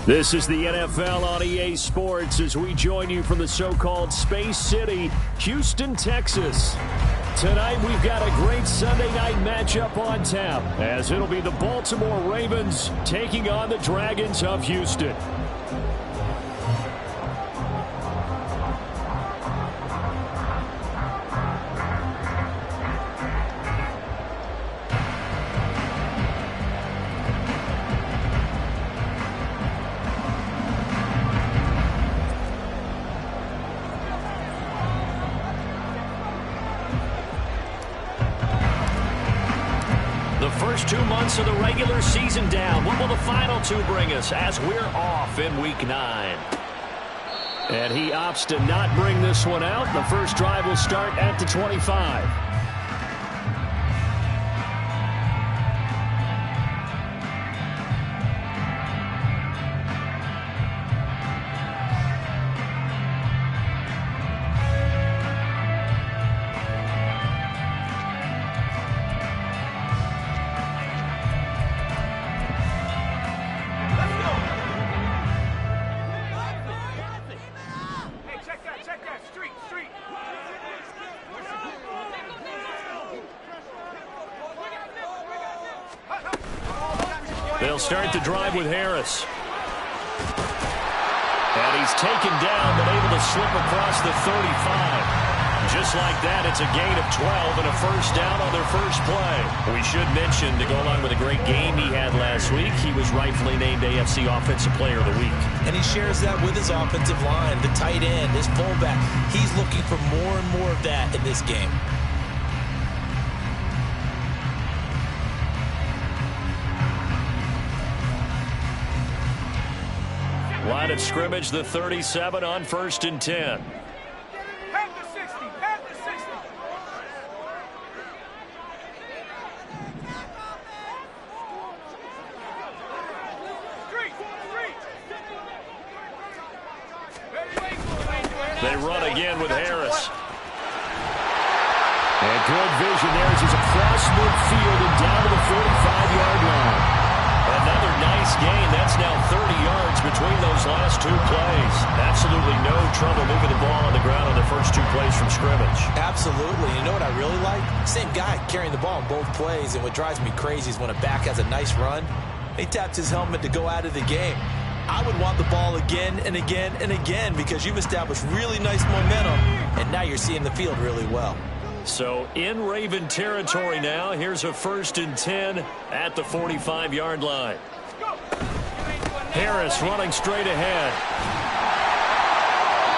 This is the NFL on EA Sports as we join you from the so-called Space City, Houston, Texas. Tonight we've got a great Sunday night matchup on tap as it'll be the Baltimore Ravens taking on the Dragons of Houston. First 2 months of the regular season down. What will the final two bring us as we're off in Week 9? And he opts to not bring this one out. The first drive will start at the 25. They'll start the drive with Harris. And he's taken down, but able to slip across the 35. Just like that, it's a gain of 12 and a first down on their first play. We should mention, to go along with a great game he had last week, he was rightfully named AFC Offensive Player of the Week. And he shares that with his offensive line, the tight end, his fullback. He's looking for more and more of that in this game. Line of scrimmage, the 37 on 1st and 10. They run again with Harris. And good vision there as he's across midfield and down to the 45-yard line. Another nice gain. That's now 30 yards between those last two plays. Absolutely no trouble moving the ball on the ground on the first two plays from scrimmage. Absolutely. You know what I really like? Same guy carrying the ball in both plays, and what drives me crazy is when a back has a nice run, he taps his helmet to go out of the game. I would want the ball again and again and again because you've established really nice momentum, and now you're seeing the field really well. So in Raven territory now. Here's a 1st and 10 at the 45-yard line. Harris running straight ahead.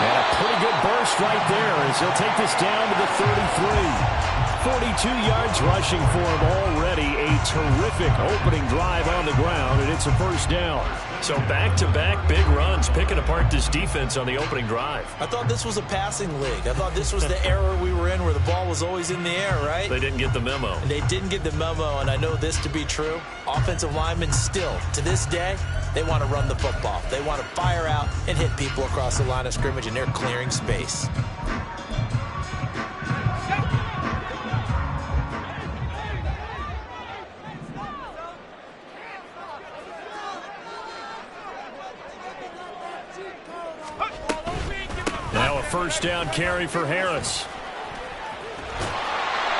And a pretty good burst right there as he'll take this down to the 33. 42 yards rushing for him already. A terrific opening drive on the ground, and it's a first down. So back-to-back big runs, picking apart this defense on the opening drive. I thought this was a passing league. I thought this was the era we were in where the ball was always in the air, right? They didn't get the memo. They didn't get the memo, and I know this to be true. Offensive linemen still, to this day, they want to run the football. They want to fire out and hit people across the line of scrimmage, and they're clearing space. Now a first down carry for Harris.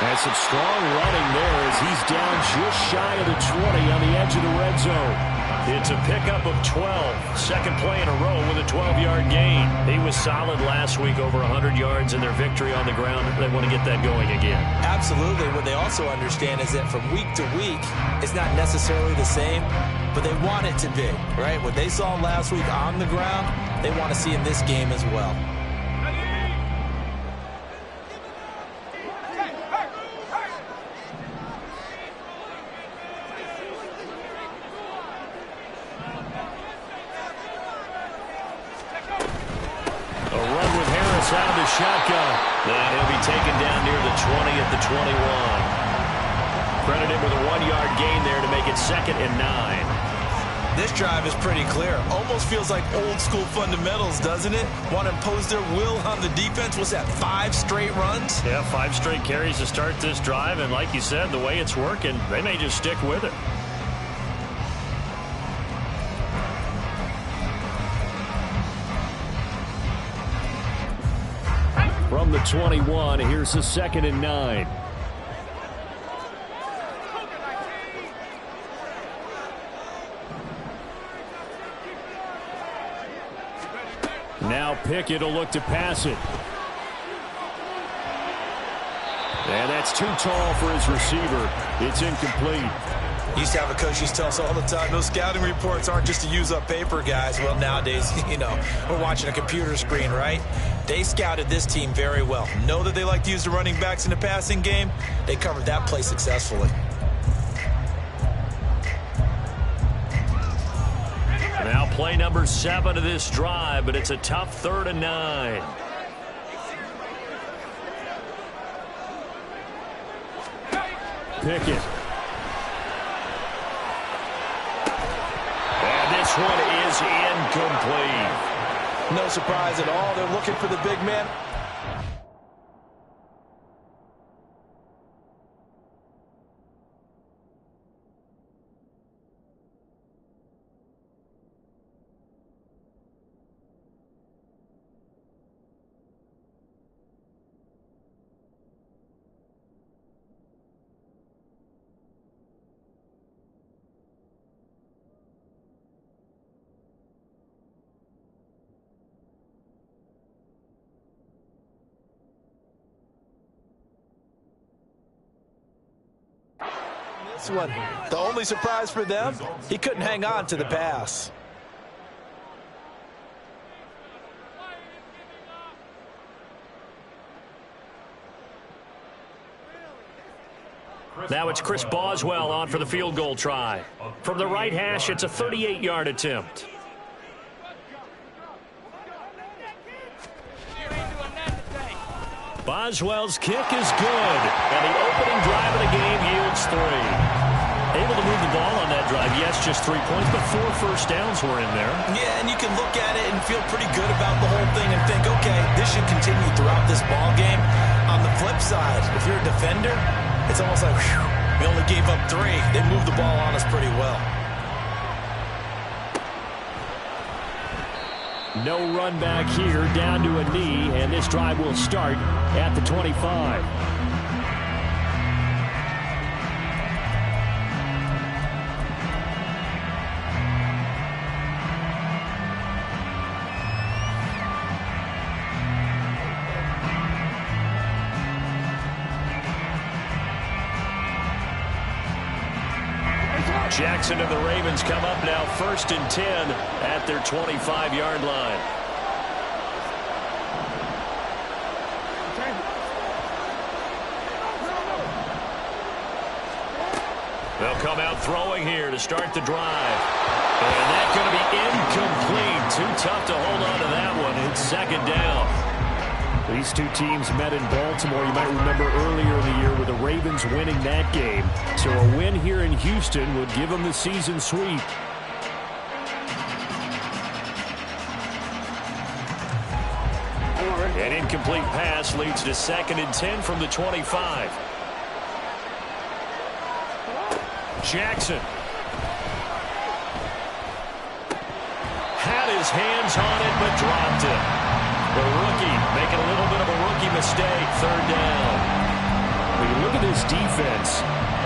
And some strong running there as he's down just shy of the 20 on the edge of the red zone. It's a pickup of 12. Second play in a row with a 12-yard gain. He was solid last week, over 100 yards in their victory on the ground. They want to get that going again. Absolutely. What they also understand is that from week to week, it's not necessarily the same, but they want it to be, right? What they saw last week on the ground, they want to see in this game as well. Out of the shotgun. And he'll be taken down near the 20 at the 21. Credited with a 1-yard gain there to make it 2nd and 9. This drive is pretty clear. Almost feels like old school fundamentals, doesn't it? Want to impose their will on the defense. What's that, 5 straight runs? Yeah, 5 straight carries to start this drive. And like you said, the way it's working, they may just stick with it. 21. Here's the 2nd and 9. Now Pickett will look to pass it. And that's too tall for his receiver. It's incomplete. Used to have a coach used to tell us all the time, those scouting reports aren't just to use up paper, guys. Well, nowadays, we're watching a computer screen, right? They scouted this team very well. Know that they like to use the running backs in the passing game. They covered that play successfully. Now play number 7 of this drive, but it's a tough 3rd and 9. Pickett. And this one is incomplete. No surprise at all. They're looking for the big man. This one, the only surprise for them, he couldn't hang on to the pass. Now it's Chris Boswell on for the field goal try. From the right hash, it's a 38-yard attempt. Boswell's kick is good, and the opening drive of the game yields 3. Able to move the ball on that drive. Yes, just 3 points, but 4 first downs were in there. Yeah, and you can look at it and feel pretty good about the whole thing and think, okay, this should continue throughout this ball game. On the flip side, if you're a defender, it's almost like, whew, we only gave up 3. They moved the ball on us pretty well. No run back here, down to a knee, and this drive will start at the 25. Jackson and the Ravens come up now 1st and 10 at their 25-yard line. They'll come out throwing here to start the drive. And that's going to be incomplete. Too tough to hold on to that one. It's 2nd down. These two teams met in Baltimore. You might remember earlier in the year with the Ravens winning that game. So a win here in Houston would give them the season sweep. An incomplete pass leads to 2nd and 10 from the 25. Jackson had his hands on it but dropped it. The rookie making a little bit of a rookie mistake. 3rd down. When you look at this defense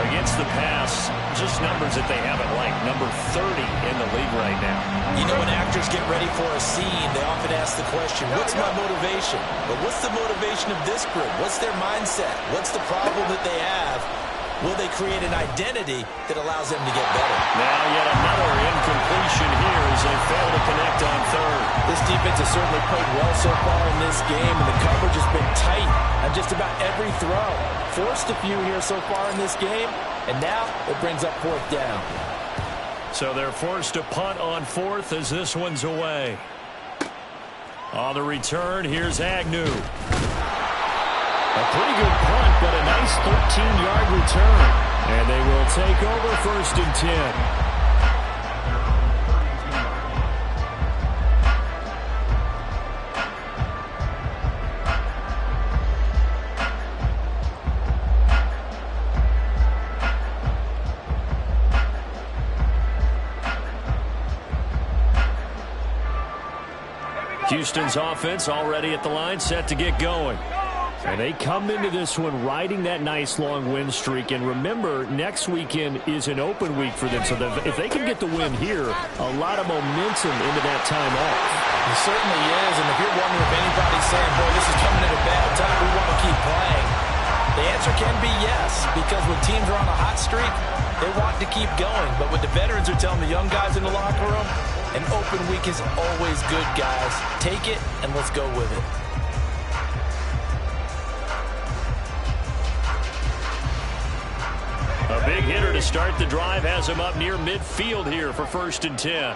against the pass, just numbers that they haven't liked. Number 30 in the league right now. You know, when actors get ready for a scene, they often ask the question, what's my motivation? But what's the motivation of this group? What's their mindset? What's the problem that they have? Will they create an identity that allows them to get better? Now yet another incompletion here as they fail to connect on 3rd. This defense has certainly played well so far in this game, and the coverage has been tight on just about every throw. Forced a few here so far in this game, and now it brings up 4th down. So they're forced to punt on 4th as this one's away. On the return, here's Agnew. A pretty good punt, but a nice 13-yard return. And they will take over 1st and 10. Houston's offense already at the line, set to get going. And they come into this one riding that nice long win streak. And remember, next weekend is an open week for them. So if they can get the win here, a lot of momentum into that time off. It certainly is. And if you're wondering if anybody's saying, boy, this is coming at a bad time, we want to keep playing, the answer can be yes. Because when teams are on a hot streak, they want to keep going. But what the veterans are telling the young guys in the locker room, an open week is always good, guys. Take it, and let's go with it. A big hitter to start the drive has him up near midfield here for 1st and 10.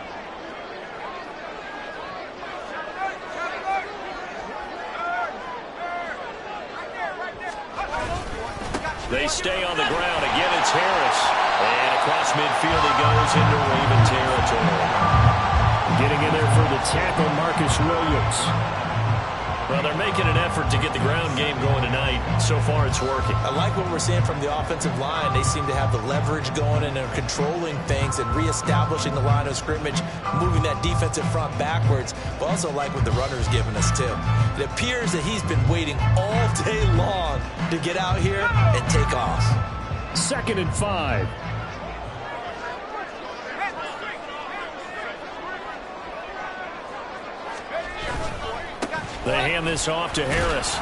They stay on the ground. Again, it's Harris. And across midfield he goes into Raven territory. Getting in there for the tackle, Marcus Williams. Well, they're making an effort to get the ground game going tonight. So far, it's working. I like what we're seeing from the offensive line. They seem to have the leverage going, and they're controlling things and reestablishing the line of scrimmage, moving that defensive front backwards. But also like what the runner's giving us, too. It appears that he's been waiting all day long to get out here and take off. 2nd and 5. They hand this off to Harris.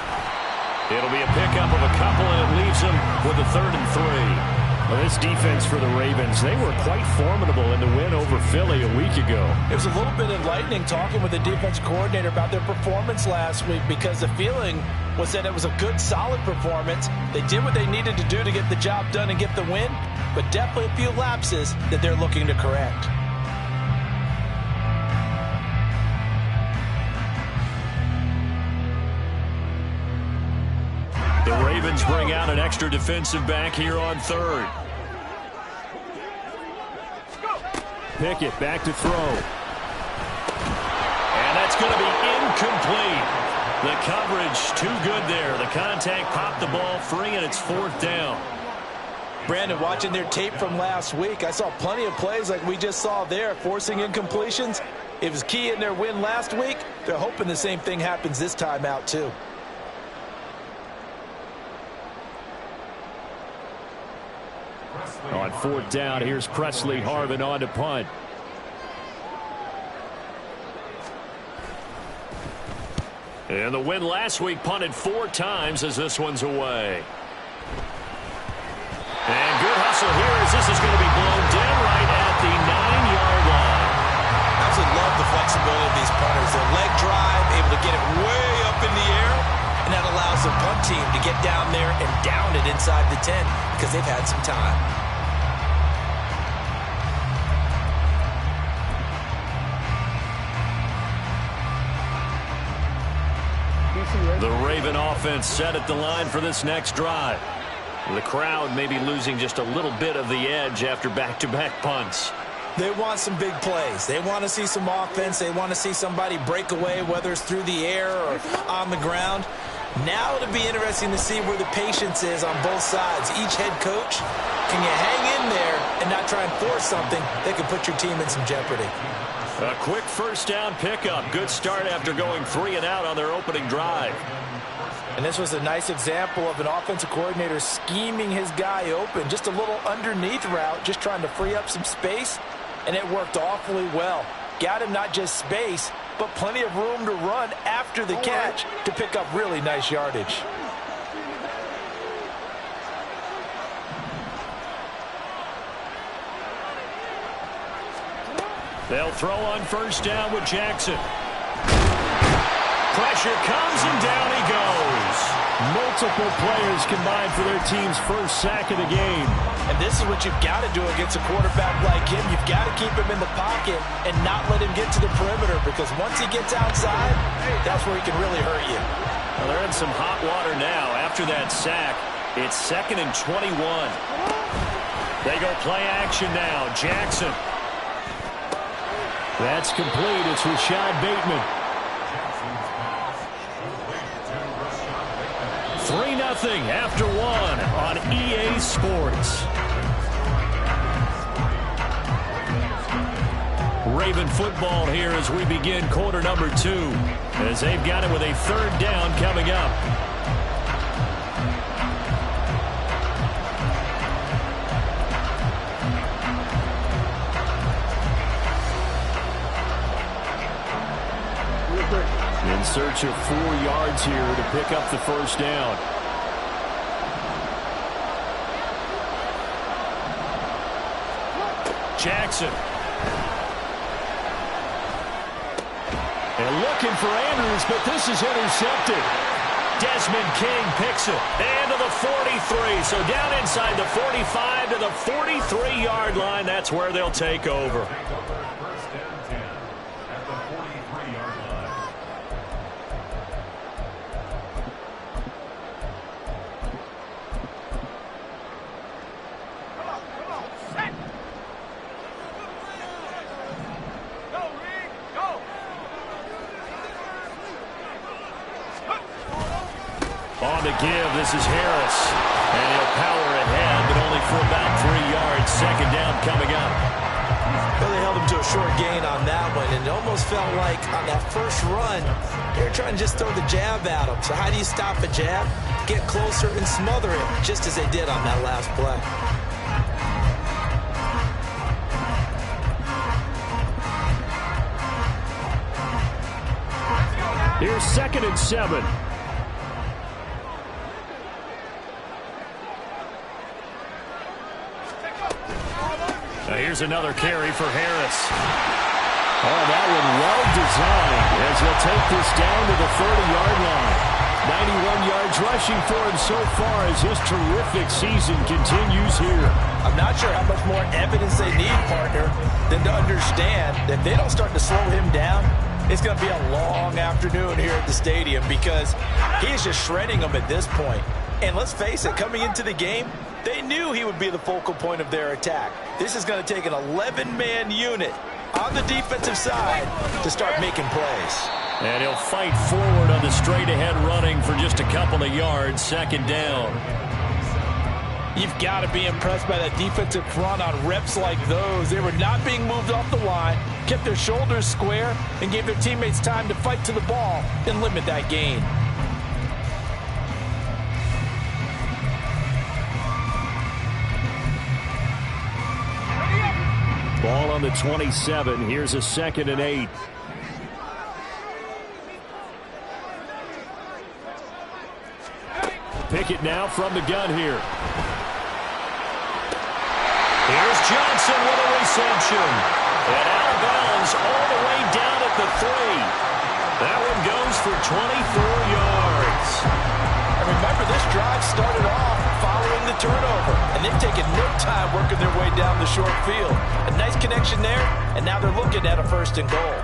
It'll be a pickup of a couple, and it leaves them with a 3rd and 3. Well, this defense for the Ravens, they were quite formidable in the win over Philly a week ago. It was a little bit enlightening talking with the defense coordinator about their performance last week, because the feeling was that it was a good, solid performance. They did what they needed to do to get the job done and get the win, but definitely a few lapses that they're looking to correct. The Ravens bring out an extra defensive back here on 3rd. Pickett back to throw. And that's going to be incomplete. The coverage too good there. The contact popped the ball free, and it's 4th down. Brandon, watching their tape from last week, I saw plenty of plays like we just saw there, forcing incompletions. It was key in their win last week. They're hoping the same thing happens this time out, too. On 4th down, here's Presley Harvin on to punt. And the win last week punted 4 times as this one's away. And good hustle here as this is going to be blown dead right at the 9-yard line. I absolutely love the flexibility of these punters. Their leg drive, able to get it way up in the air, and that allows the punt team to get down there and down it inside the 10 because they've had some time. The Raven offense set at the line for this next drive. The crowd may be losing just a little bit of the edge after back-to-back punts. They want some big plays. They want to see some offense. They want to see somebody break away, whether it's through the air or on the ground. Now it'll be interesting to see where the patience is on both sides. Each head coach, can you hang in there and not try and force something that can put your team in some jeopardy? A quick first down pickup. Good start after going 3 and out on their opening drive. And this was a nice example of an offensive coordinator scheming his guy open. Just a little underneath route, just trying to free up some space, and it worked awfully well. Got him not just space, but plenty of room to run after the catch to pick up really nice yardage. They'll throw on first down with Jackson. Pressure comes and down he goes. Multiple players combined for their team's first sack of the game. And this is what you've got to do against a quarterback like him. You've got to keep him in the pocket and not let him get to the perimeter, because once he gets outside, that's where he can really hurt you. Well, they're in some hot water now. After that sack, it's 2nd and 21. They go play action now. Jackson. That's complete. It's Rashad Bateman. 3-0 after 1 on EA Sports. Raven football here as we begin quarter number 2, as they've got it with a 3rd down coming up. pickups of 4 yards here to pick up the first down. Jackson. And looking for Andrews, but this is intercepted. Desmond King picks it. And to the 43. So down inside the 45 to the 43-yard line. That's where they'll take over. On the give, this is Harris. And he'll power ahead, but only for about 3 yards. Second down coming up. Well, they held him to a short gain on that one, and it almost felt like on that first run, they were trying to just throw the jab at him. So how do you stop a jab? Get closer and smother it, just as they did on that last play. Here's 2nd and 7. Here's another carry for Harris. Oh, that one well designed as he'll take this down to the 30-yard line. 91 yards rushing for him so far as his terrific season continues here. I'm not sure how much more evidence they need, partner, than to understand that if they don't start to slow him down, it's going to be a long afternoon here at the stadium because he is just shredding them at this point. And let's face it, coming into the game, they knew he would be the focal point of their attack. This is going to take an 11-man unit on the defensive side to start making plays. And he'll fight forward on the straight-ahead running for just a couple of yards. Second down. You've got to be impressed by that defensive front on reps like those. They were not being moved off the line, kept their shoulders square, and gave their teammates time to fight to the ball and limit that gain. Ball on the 27. Here's a 2nd and 8. Pickett now from the gun here. Here's Johnson with a reception. And out of bounds all the way down at the 3. That one goes for 24 yards. And remember, this drive started off following the turnover, and they've taken no time working their way down the short field. A nice connection there, and now they're looking at a 1st and goal.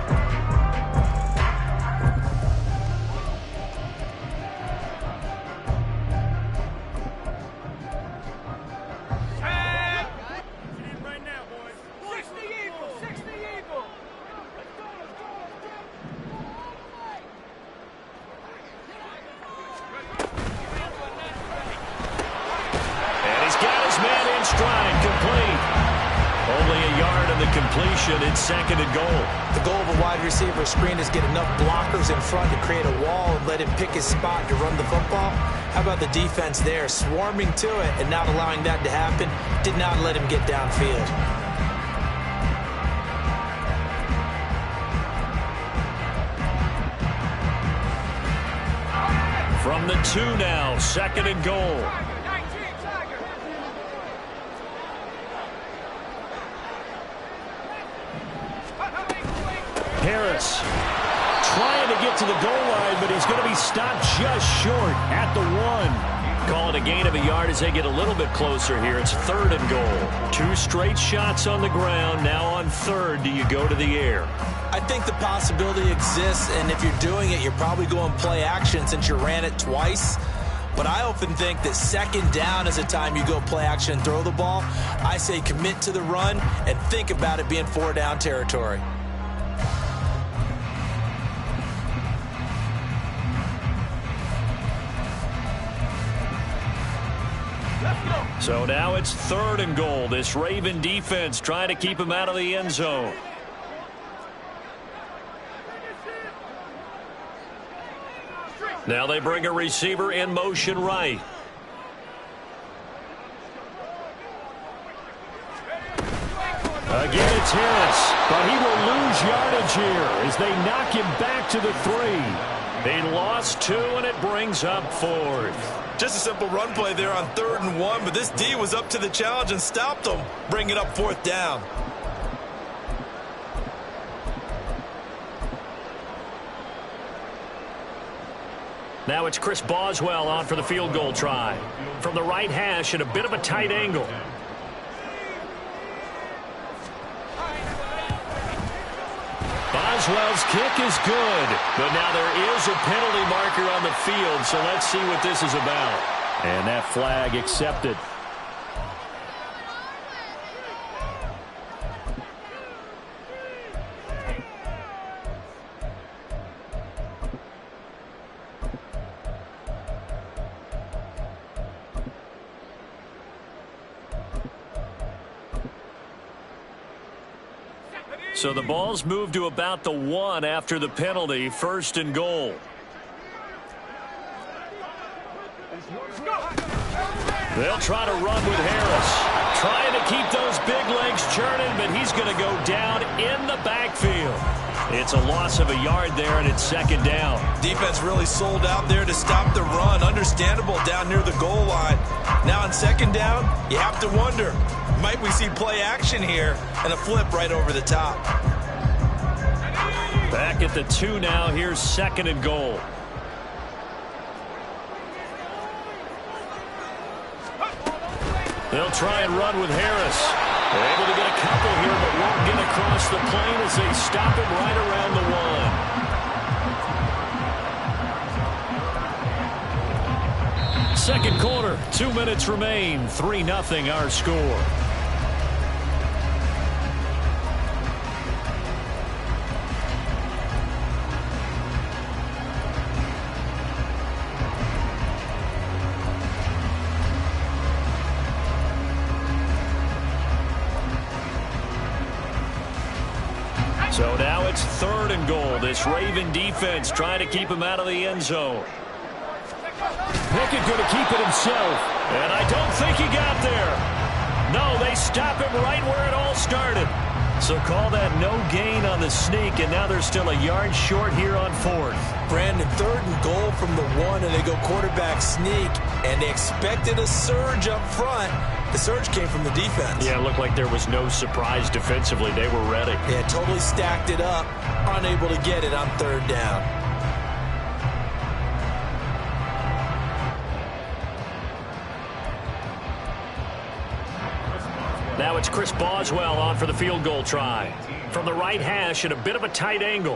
It's 2nd and goal. The goal of a wide receiver screen is get enough blockers in front to create a wall and let him pick his spot to run the football. How about the defense there, swarming to it and not allowing that to happen? Did not let him get downfield. From the 2 now, 2nd and goal. Harris trying to get to the goal line, but he's going to be stopped just short at the 1. Call it a gain of a yard as they get a little bit closer here. It's 3rd and goal. 2 straight shots on the ground. Now on 3rd, do you go to the air? I think the possibility exists, and if you're doing it, you're probably going play action since you ran it twice. But I often think that 2nd down is the time you go play action and throw the ball. I say commit to the run and think about it being 4-down territory. So now it's 3rd and goal. This Raven defense trying to keep him out of the end zone. Now they bring a receiver in motion right. Again, it's Harris, but he will lose yardage here as they knock him back to the 3. He lost 2, and it brings up 4th. Just a simple run play there on 3rd and 1, but this D was up to the challenge and stopped him, bringing up 4th down. Now it's Chris Boswell on for the field goal try. From the right hash at a bit of a tight angle. Boswell's kick is good, but now there is a penalty marker on the field, so let's see what this is about. And that flag accepted. So the ball's moved to about the 1 after the penalty, 1st and goal. They'll try to run with Harris. Trying to keep those big legs churning, but he's going to go down in the backfield. It's a loss of a yard there, and it's 2nd down. Defense really sold out there to stop the run. Understandable down near the goal line. Now on 2nd down, you have to wonder, might we see play action here and a flip right over the top? Back at the 2 now. Here's 2nd and goal. They'll try and run with Harris. They're able to get a couple here, but won't get across the plane as they stop him right around the 1. Second quarter, 2 minutes remain. 3-0 our score. So now it's 3rd and goal. This Raven defense trying to keep him out of the end zone. Pickett going to keep it himself. And I don't think he got there. No, they stop him right where it all started. So call that no gain on the sneak, and now they're still a yard short here on 4th. Brandon, 3rd and goal from the 1, and they go quarterback sneak, and they expected a surge up front. The surge came from the defense. Yeah, it looked like there was no surprise defensively. They were ready. Yeah, totally stacked it up, unable to get it on 3rd down. Now it's Chris Boswell on for the field goal try. From the right hash at a bit of a tight angle.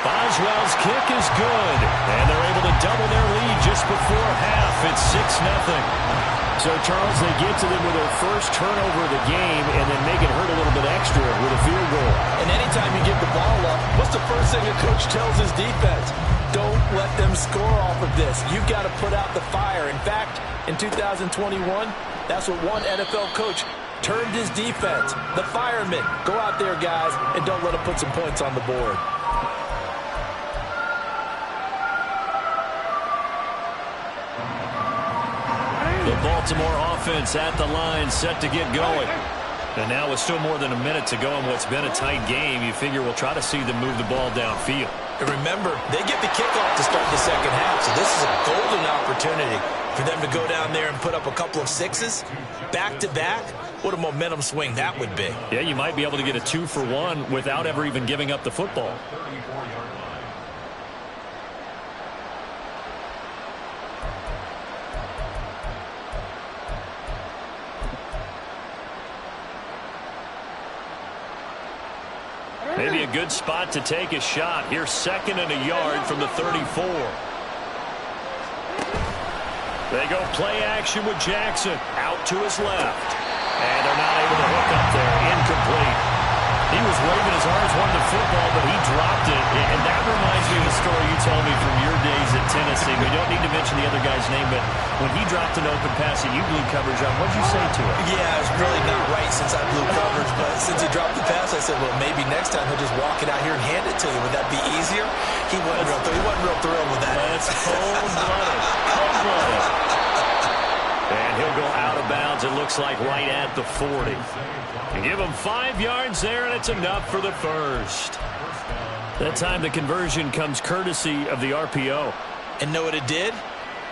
Boswell's kick is good, and they're able to double their lead just before half. It's 6-0. So, Charles, they get to them with their first turnover of the game and then make it hurt a little bit extra with a field goal. And anytime you give the ball up, what's the first thing a coach tells his defense? Don't let them score off of this. You've got to put out the fire. In fact, in 2021, that's what one NFL coach termed his defense. The firemen. Go out there, guys, and don't let them put some points on the board. The Baltimore offense at the line, set to get going. And now with still more than a minute to go in what's been a tight game, you figure we'll try to see them move the ball downfield. And remember, they get the kickoff to start the second half, so this is a golden opportunity for them to go down there and put up a couple of sixes back-to-back. What a momentum swing that would be. Yeah, you might be able to get a 2-for-1 without ever even giving up the football. Maybe a good spot to take a shot. Here's 2nd and a yard from the 34. They go play action with Jackson out to his left. And they're not able to hook up there. Incomplete. He was waving his arms, wanting the football, but he dropped it. And that reminds me of the story you told me from your days at Tennessee. We don't need to mention the other guy's name, but when he dropped an open pass and you blew coverage on, what did you say to him? Yeah, it's really not right since I blew coverage, but since he dropped the pass, I said, well, maybe next time he'll just walk it out here and hand it to you. Would that be easier? He wasn't real thrilled with that. That's cold-blooded. Cold-blooded. And he'll go out of bounds, it looks like, right at the 40. You give him 5 yards there, and it's enough for the first. That time the conversion comes courtesy of the RPO. And know what it did?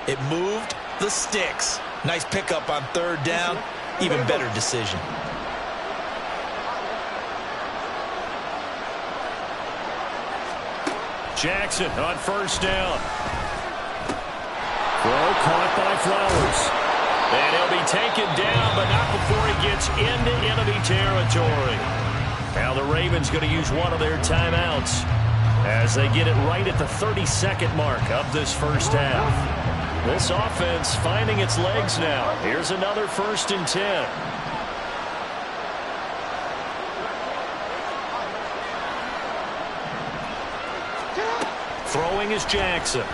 It moved the sticks. Nice pickup on 3rd down. Even better decision. Jackson on 1st down. Throw caught by Flowers. And he'll be taken down, but not before he gets into enemy territory. Now the Ravens going to use one of their timeouts as they get it right at the 32nd mark of this first half. This offense finding its legs now. Here's another 1st and 10. Throwing is Jackson.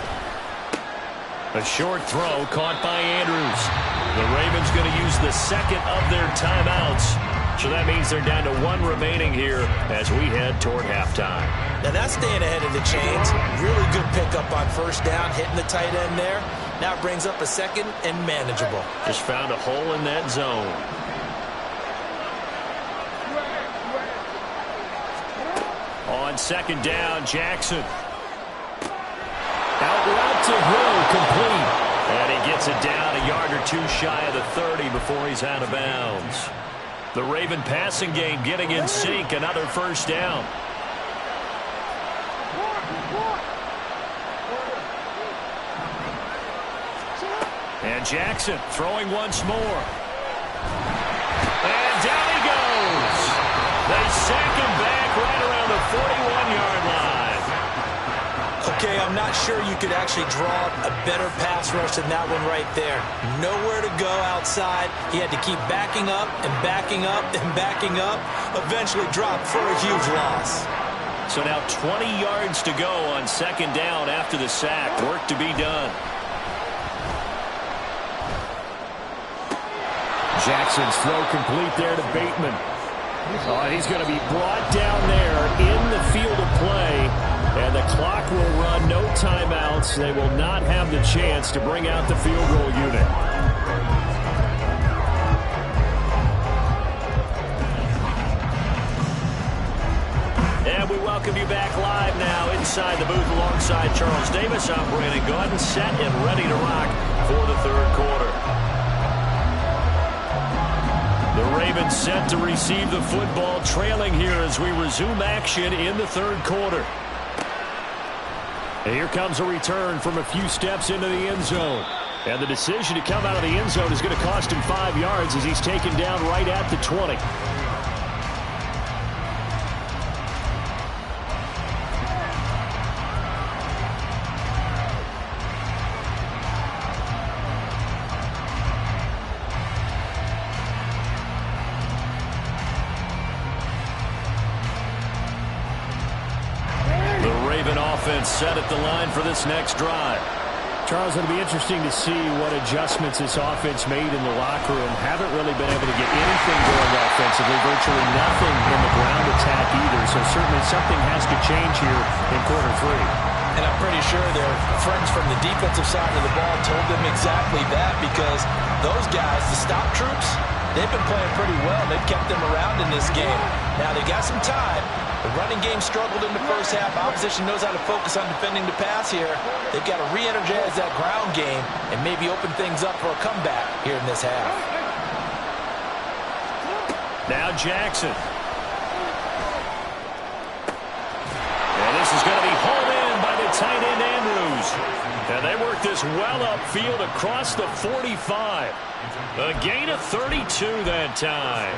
A short throw caught by Andrews. The Ravens going to use the 2nd of their timeouts. So that means they're down to 1 remaining here as we head toward halftime. Now that's staying ahead of the chains. Really good pickup on 1st down, hitting the tight end there. Now it brings up a 2nd and manageable. Just found a hole in that zone. On 2nd down, Jackson. Out route to Hill, complete. And he gets it down a yard or 2 shy of the 30 before he's out of bounds. The Raven passing game getting in sync. Another 1st down. And Jackson throwing once more. And down he goes. They sack him back right around the 41-yard line. Okay, I'm not sure you could actually draw a better pass rush than that one right there. Nowhere to go outside. He had to keep backing up and backing up and backing up. Eventually dropped for a huge loss. So now 20 yards to go on 2nd down after the sack. Work to be done. Jackson's throw complete there to Bateman. Oh, he's going to be brought down there in the field of play. And the clock will run, no timeouts. They will not have the chance to bring out the field goal unit. And we welcome you back live now inside the booth alongside Charles Davis. I'm Brandon Gaudin, set and ready to rock for the 3rd quarter. The Ravens set to receive the football, trailing here as we resume action in the 3rd quarter. And here comes a return from a few steps into the end zone. And the decision to come out of the end zone is going to cost him 5 yards as he's taken down right at the 20. Set at the line for this next drive. Charles, it'll be interesting to see what adjustments this offense made in the locker room. Haven't really been able to get anything going offensively, virtually nothing in the ground attack either. So certainly something has to change here in quarter 3. And I'm pretty sure their friends from the defensive side of the ball told them exactly that, because those guys, the stop troops, they've been playing pretty well. They've kept them around in this game. Now they got some time. The running game struggled in the first half. Opposition knows how to focus on defending the pass here. They've got to re-energize that ground game and maybe open things up for a comeback here in this half. Now Jackson. And this is going to be hauled in by the tight end Andrews. And they work this well upfield across the 45. A gain of 32 that time.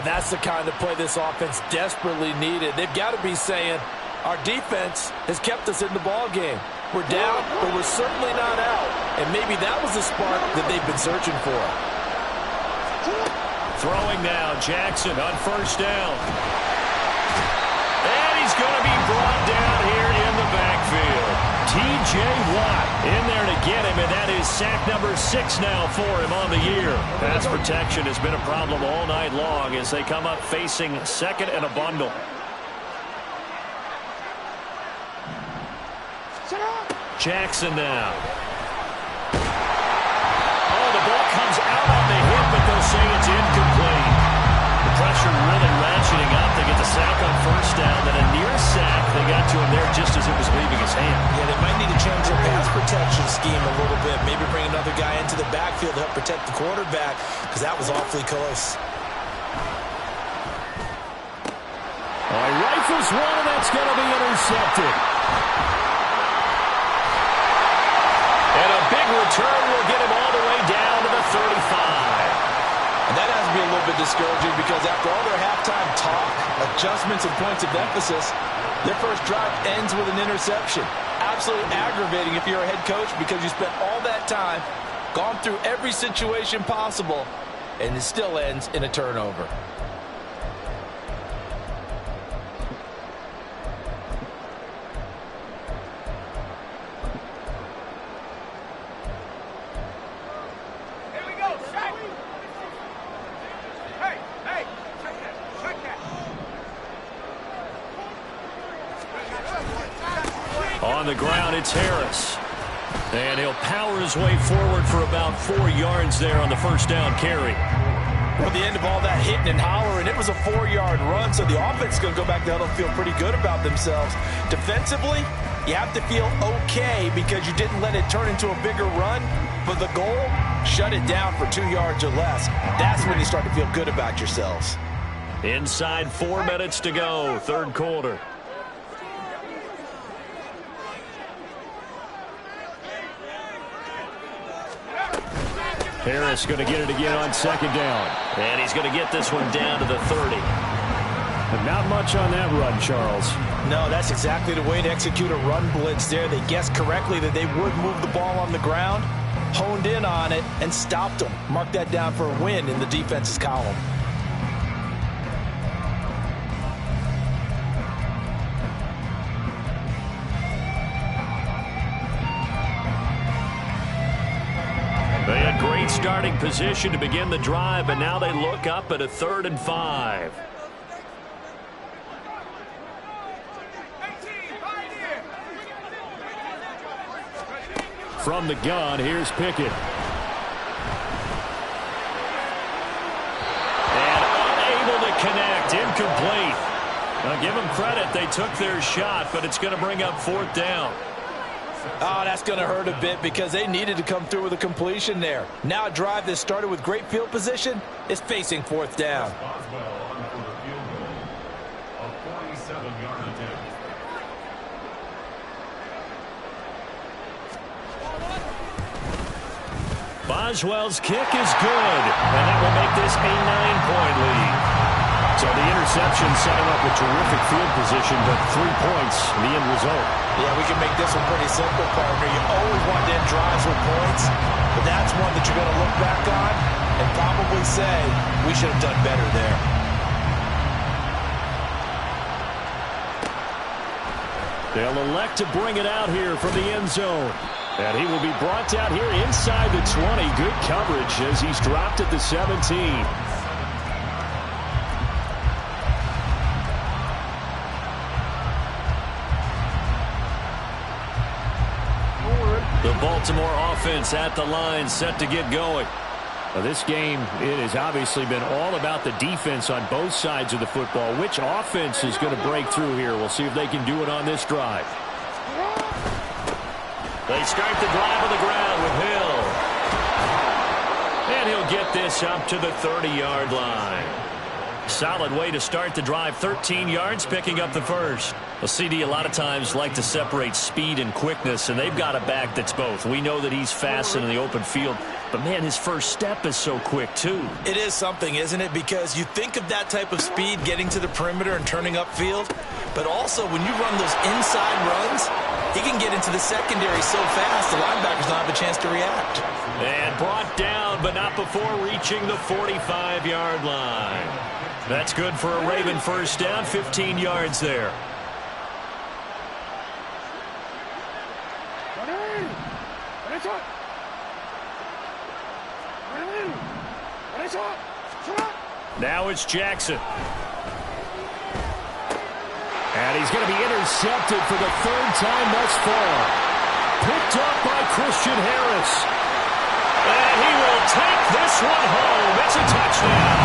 That's the kind of play this offense desperately needed. They've got to be saying, our defense has kept us in the ball game. We're down, but we're certainly not out. And maybe that was the spark that they've been searching for. Throwing now, Jackson on 1st down. And he's going to be brought down here in the backfield. T.J. Watt in there to get him, and that is sack number 6 now for him on the year. Pass protection has been a problem all night long as they come up facing 2nd and a bundle. Jackson now. Oh, the ball comes out on the hit, but they'll say it's incomplete. The pressure really ratcheting up. They get the sack on first down, then a near sack. They got to him there just as it was leaving his hand. Yeah, they might need to change their pass protection scheme a little bit. Maybe bring another guy into the backfield to help protect the quarterback, because that was awfully close. Oh, he rifles one, and that's going to be intercepted. And a big return will get him all the way down to the 35. And that has to be a little bit discouraging, because after all their halftime talk, adjustments, and points of emphasis, their first drive ends with an interception. Absolutely aggravating if you're a head coach, because you spent all that time, gone through every situation possible, and it still ends in a turnover. On the ground, it's Harris. And he'll power his way forward for about 4 yards there on the first down carry. Well, the end of all that hitting and hollering, it was a 4-yard run, so the offense is going to go back down and feel pretty good about themselves. Defensively, you have to feel okay because you didn't let it turn into a bigger run, but the goal, shut it down for 2 yards or less. That's when you start to feel good about yourselves. Inside 4 minutes to go, third quarter. Harris going to get it again on second down. And he's going to get this one down to the 30. But not much on that run, Charles. No, that's exactly the way to execute a run blitz there. They guessed correctly that they would move the ball on the ground, honed in on it, and stopped them. Mark that down for a win in the defense's column. They had great starting position to begin the drive, but now they look up at a 3rd and 5. From the gun, here's Pickett. And unable to connect, incomplete. Now give them credit, they took their shot, but it's going to bring up 4th down. Oh, that's going to hurt a bit because they needed to come through with a completion there. Now a drive that started with great field position is facing 4th down. Boswell's kick is good, and that will make this a 9-point lead. So the interception setting up a terrific field position, but 3 points, the end result. Yeah, we can make this one pretty simple, partner. You always want to end drives with points, but that's one that you're going to look back on and probably say, we should have done better there. They'll elect to bring it out here from the end zone. And he will be brought down here inside the 20. Good coverage as he's dropped at the 17. The Baltimore offense at the line, set to get going. Well, this game, it has obviously been all about the defense on both sides of the football. Which offense is going to break through here? We'll see if they can do it on this drive. They start the drive on the ground with Hill. And he'll get this up to the 30-yard line. Solid way to start the drive. 13 yards, picking up the first. Well, CD a lot of times like to separate speed and quickness, and they've got a back that's both. We know that he's fast in the open field, but, man, his first step is so quick, too. It is something, isn't it? Because you think of that type of speed getting to the perimeter and turning upfield, but also when you run those inside runs, he can get into the secondary so fast the linebackers don't have a chance to react. And brought down, but not before reaching the 45-yard line. That's good for a Raven first down, 15 yards there. Now it's Jackson. And he's going to be intercepted for the third time thus far. Picked up by Christian Harris. And he will take this one home. It's a touchdown.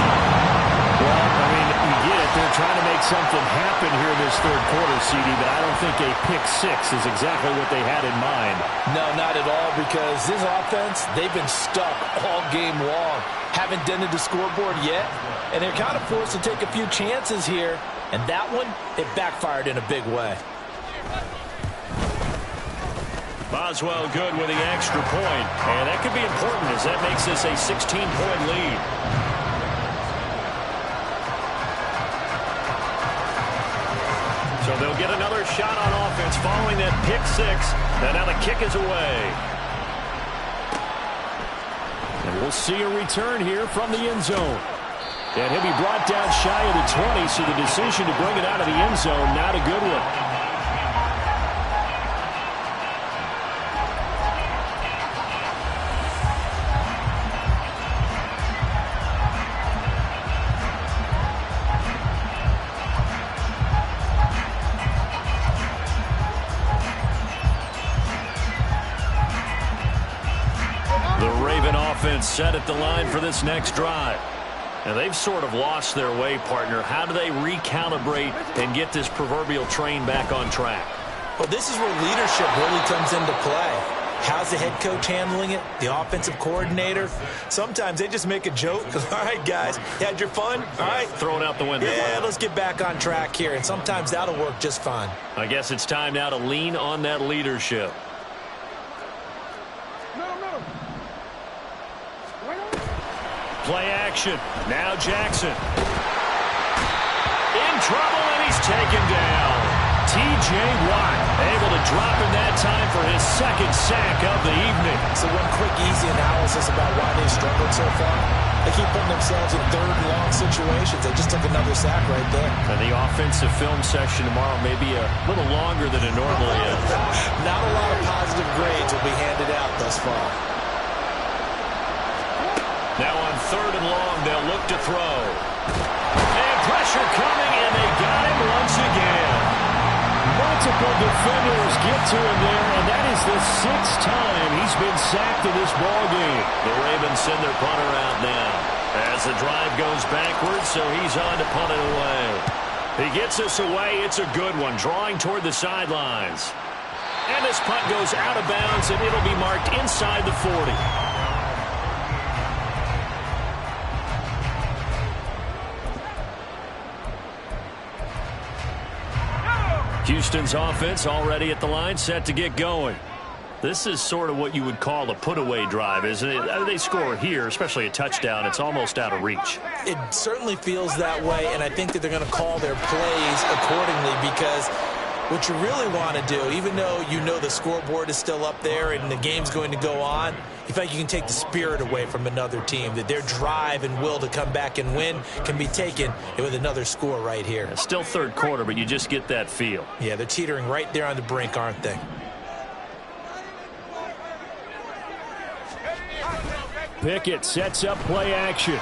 Well, I mean, you get it. They're trying to make something happen here this third quarter, CD, but I don't think a pick six is exactly what they had in mind. No, not at all, because this offense, they've been stuck all game long. Haven't dented the scoreboard yet, and they're kind of forced to take a few chances here. And that one, it backfired in a big way. Boswell good with the extra point. And that could be important as that makes this a 16-point lead. So they'll get another shot on offense following that pick six. And now the kick is away. And we'll see a return here from the end zone. And he'll be brought down shy of the 20, so the decision to bring it out of the end zone, not a good one. Set at the line for this next drive. And they've sort of lost their way, partner. How do they recalibrate and get this proverbial train back on track? Well, this is where leadership really comes into play. How's the head coach handling it? The offensive coordinator? Sometimes they just make a joke. All right, guys, you had your fun? All right. Throw it out the window. Yeah, let's get back on track here. And sometimes that'll work just fine. I guess it's time now to lean on that leadership. Play action. Now Jackson. In trouble, and he's taken down. T.J. Watt able to drop in that time for his second sack of the evening. So one quick, easy analysis about why they struggled so far. They keep putting themselves in third and long situations. They just took another sack right there. And the offensive film session tomorrow may be a little longer than it normally is. Not a lot of positive grades will be handed out thus far. Now on third and long, they'll look to throw. And pressure coming, and they got him once again. Multiple defenders get to him there, and that is the sixth time he's been sacked in this ballgame. The Ravens send their punter out now as the drive goes backwards, so he's on to punt it away. He gets us away. It's a good one, drawing toward the sidelines. And this punt goes out of bounds, and it'll be marked inside the 40. Houston's offense already at the line, set to get going. This is sort of what you would call a put-away drive, isn't it? They score here, especially a touchdown. It's almost out of reach. It certainly feels that way, and I think that they're going to call their plays accordingly because what you really want to do, even though you know the scoreboard is still up there and the game's going to go on, you feel like you can take the spirit away from another team, that their drive and will to come back and win can be taken with another score right here. It's still third quarter, but you just get that feel. Yeah, they're teetering right there on the brink, aren't they? Pickett sets up play action. And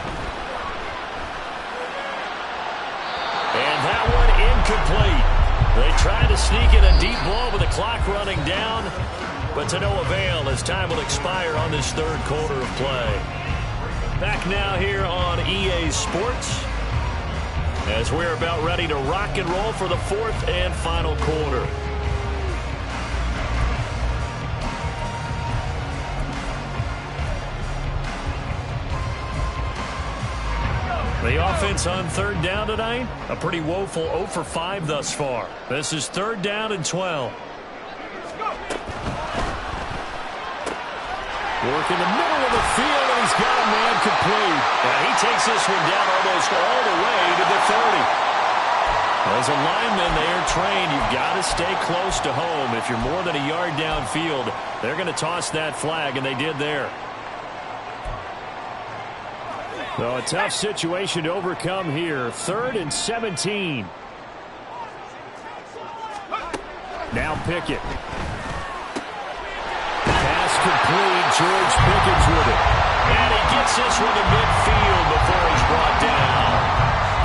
that one incomplete. They tried to sneak in a deep ball with the clock running down, but to no avail as time will expire on this third quarter of play. Back now here on EA Sports as we're about ready to rock and roll for the fourth and final quarter. The offense on third down tonight, a pretty woeful 0 for 5 thus far. This is third down and 12. Work in the middle of the field, and he's got a man complete. And he takes this one down almost all the way to the 30. As a lineman, they are trained. You've got to stay close to home. If you're more than a yard downfield, they're going to toss that flag, and they did there. So a tough situation to overcome here. 3rd and 17. Now Pickett. Pass complete. George Pickens with it. And he gets this one to midfield before he's brought down.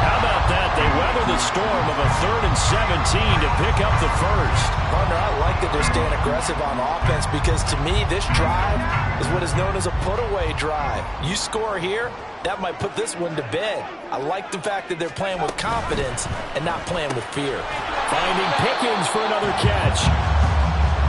How about that? They weather the storm of a 3rd and 17 to pick up the first. Partner, I like that they're staying aggressive on offense because to me, this drive is what is known as a put-away drive. You score here, that might put this one to bed. I like the fact that they're playing with confidence and not playing with fear. Finding Pickens for another catch.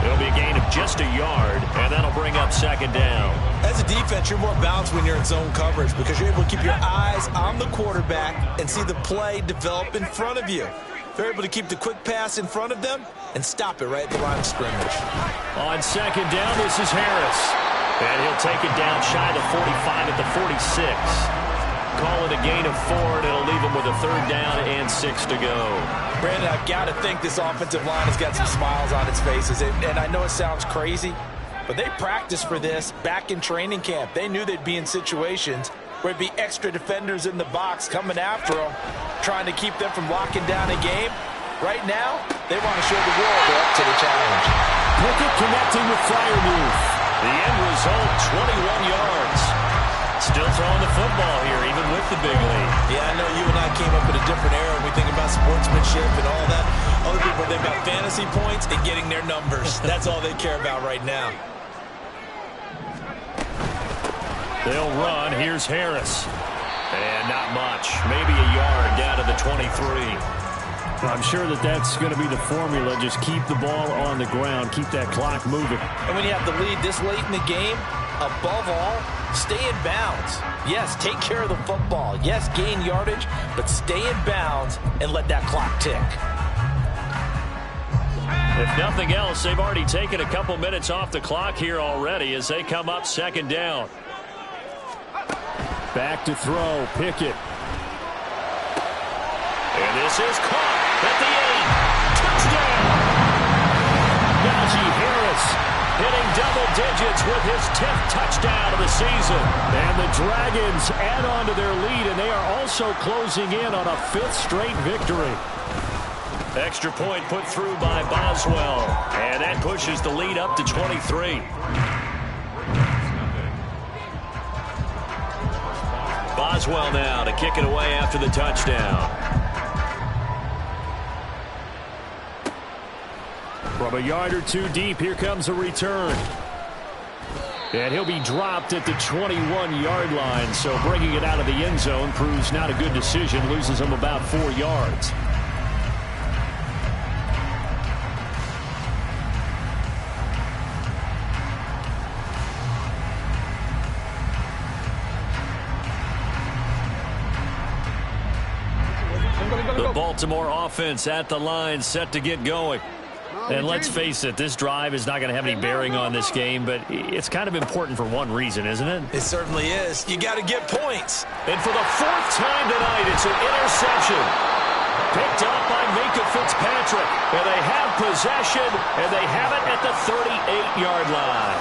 It'll be a gain of just a yard, and that'll bring up 2nd down. As a defense, you're more balanced when you're in zone coverage because you're able to keep your eyes on the quarterback and see the play develop in front of you. They're able to keep the quick pass in front of them and stop it right at the line of scrimmage. On 2nd down, this is Harris. And he'll take it down shy of the 45 at the 46. Call it a gain of 4, and it'll leave him with a 3rd down and 6 to go. Brandon, I've got to think this offensive line has got some smiles on its faces. And I know it sounds crazy, but they practiced for this back in training camp. They knew they'd be in situations where it'd be extra defenders in the box coming after them, trying to keep them from locking down a game. Right now, they want to show the world they're up to the challenge. Pickett connecting with Freiermuth. The end result, 21 yards. Still throwing the football here, even with the big lead. Yeah, I know you and I came up in a different era. We think about sportsmanship and all that. Other people think about fantasy points and getting their numbers. That's all they care about right now. They'll run. Here's Harris. And not much. Maybe a yard down to the 23. I'm sure that that's going to be the formula. Just keep the ball on the ground. Keep that clock moving. And when you have the lead this late in the game, above all, stay in bounds. Yes, take care of the football. Yes, gain yardage, but stay in bounds and let that clock tick. If nothing else, they've already taken a couple minutes off the clock here already as they come up 2nd down. Back to throw. Pickett. And this is caught at the 8. Touchdown! Najee Harris hitting double digits with his 10th touchdown of the season. And the Dragons add on to their lead, and they are also closing in on a 5th straight victory. Extra point put through by Boswell. And that pushes the lead up to 23. Boswell now to kick it away after the touchdown. From a yard or two deep, here comes a return. And he'll be dropped at the 21-yard line, so bringing it out of the end zone proves not a good decision, loses him about 4 yards. The Baltimore offense at the line, set to get going. And let's face it, this drive is not going to have any bearing on this game, but it's kind of important for one reason, isn't it? It certainly is. You got to get points. And for the 4th time tonight, it's an interception. Picked up by Minkah Fitzpatrick. And they have possession, and they have it at the 38-yard line.